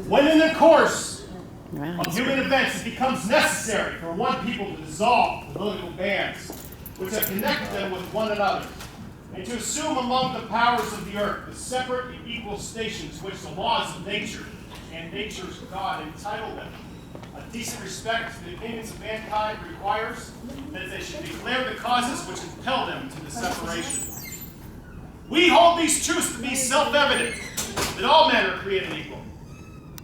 When in the course of human events it becomes necessary for one people to dissolve political bands which have connected them with one another, and to assume among the powers of the earth the separate and equal stations which the laws of nature and nature's God entitle them, a decent respect to the opinions of mankind requires that they should declare the causes which impel them to the separation. We hold these truths to be self-evident, that all men are created equal,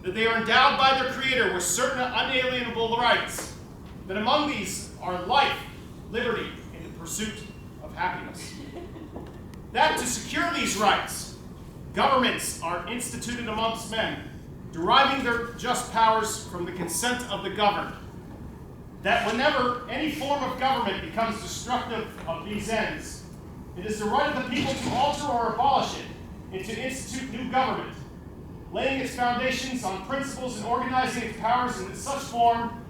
that they are endowed by their Creator with certain unalienable rights, that among these are life, liberty, and the pursuit of happiness. That to secure these rights, governments are instituted amongst men, deriving their just powers from the consent of the governed. That whenever any form of government becomes destructive of these ends, it is the right of the people to alter or abolish it, and to institute new government, laying its foundations on principles and organizing its powers in such form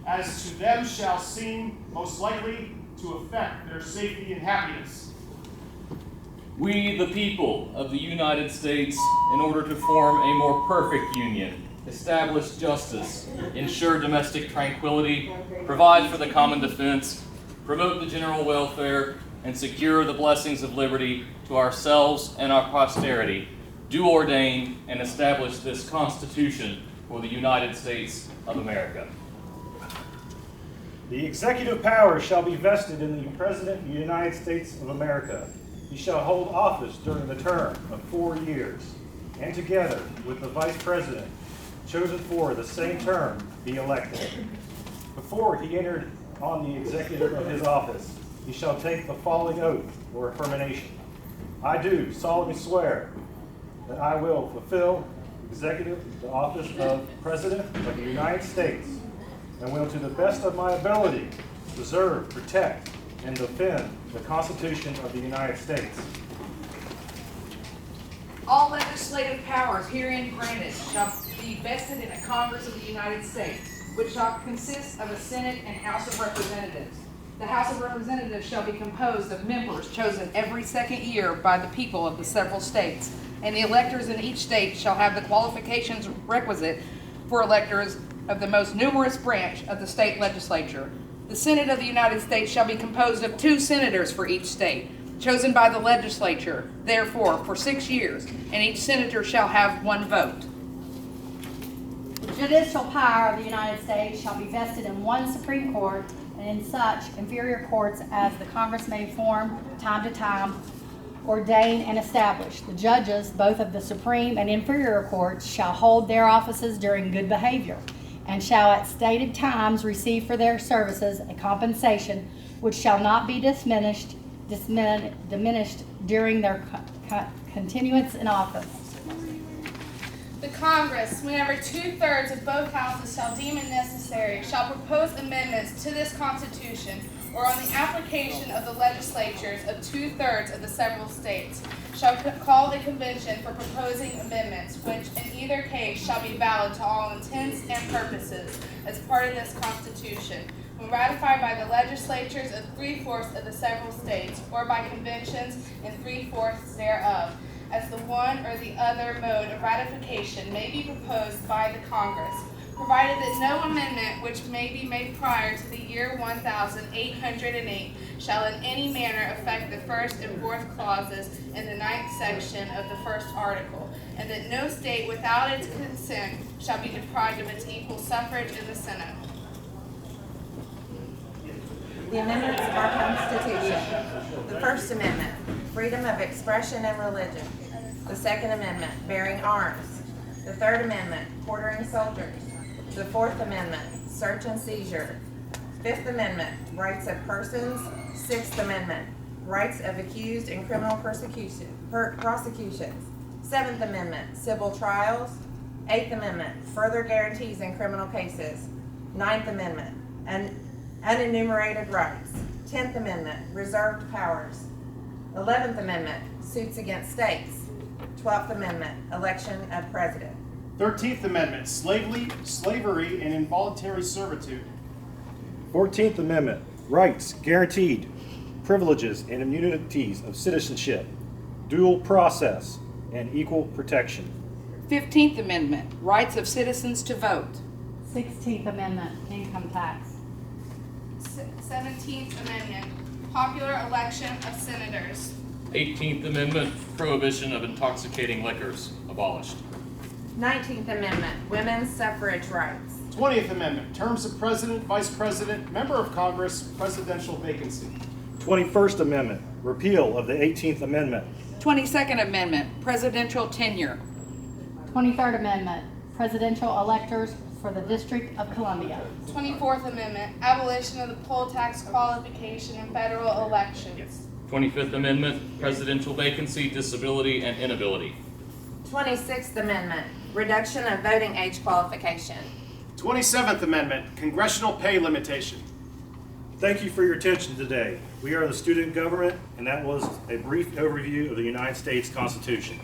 as to them shall seem most likely to affect their safety and happiness. We, the people of the United States, in order to form a more perfect union, establish justice, ensure domestic tranquility, provide for the common defense, promote the general welfare, and secure the blessings of liberty to ourselves and our posterity, do ordain and establish this Constitution for the United States of America. The executive power shall be vested in the President of the United States of America. He shall hold office during the term of 4 years, and together with the Vice President, chosen for the same term, be elected. Before he entered on the executive of his office, he shall take the following oath or affirmation. I do solemnly swear that I will fulfill the office of President of the United States, and will to the best of my ability preserve, protect, and defend the Constitution of the United States. All legislative powers herein granted shall be vested in a Congress of the United States, which shall consist of a Senate and House of Representatives. The House of Representatives shall be composed of members chosen every second year by the people of the several states, and the electors in each state shall have the qualifications requisite for electors of the most numerous branch of the state legislature. The Senate of the United States shall be composed of 2 senators for each state, chosen by the legislature, therefore, for 6 years, and each senator shall have 1 vote. The judicial power of the United States shall be vested in 1 Supreme Court, and in such inferior courts as the Congress may form, time to time, ordain and establish. The judges, both of the Supreme and inferior courts, shall hold their offices during good behavior, and shall at stated times receive for their services a compensation which shall not be diminished during their continuance in office. The Congress, whenever 2/3 of both houses shall deem it necessary, shall propose amendments to this Constitution, or on the application of the legislatures of 2/3 of the several states, shall call the convention for proposing amendments, which in either case shall be valid to all intents and purposes as part of this Constitution, when ratified by the legislatures of 3/4 of the several states, or by conventions in 3/4 thereof, as the one or the other mode of ratification may be proposed by the Congress, provided that no amendment which may be made prior to the year 1808 shall in any manner affect the 1st and 4th clauses in the 9th section of the 1st article, and that no state without its consent shall be deprived of its equal suffrage in the Senate. The amendments of our Constitution. The First Amendment, freedom of expression and religion. The Second Amendment, bearing arms. The Third Amendment, quartering soldiers. The Fourth Amendment, search and seizure. Fifth Amendment, rights of persons. Sixth Amendment, rights of accused in criminal prosecutions. Seventh Amendment, civil trials. Eighth Amendment, further guarantees in criminal cases. Ninth Amendment, unenumerated rights. 10th Amendment, reserved powers. 11th Amendment, suits against states. 12th Amendment, election of president. 13th Amendment, slavery and involuntary servitude. 14th Amendment, rights guaranteed, privileges and immunities of citizenship, dual process, and equal protection. 15th Amendment, rights of citizens to vote. 16th Amendment, income tax. 17th Amendment, popular election of senators. 18th Amendment, prohibition of intoxicating liquors, abolished. 19th Amendment, women's suffrage rights. 20th Amendment, terms of President, Vice President, Member of Congress, presidential vacancy. 21st Amendment, repeal of the 18th Amendment. 22nd Amendment, presidential tenure. 23rd Amendment, presidential electors for the District of Columbia. 24th Amendment, abolition of the poll tax qualification in federal elections. 25th Amendment, presidential vacancy, disability, and inability. 26th Amendment, reduction of voting age qualification. 27th Amendment, congressional pay limitation. Thank you for your attention today. We are the student government, and that was a brief overview of the United States Constitution.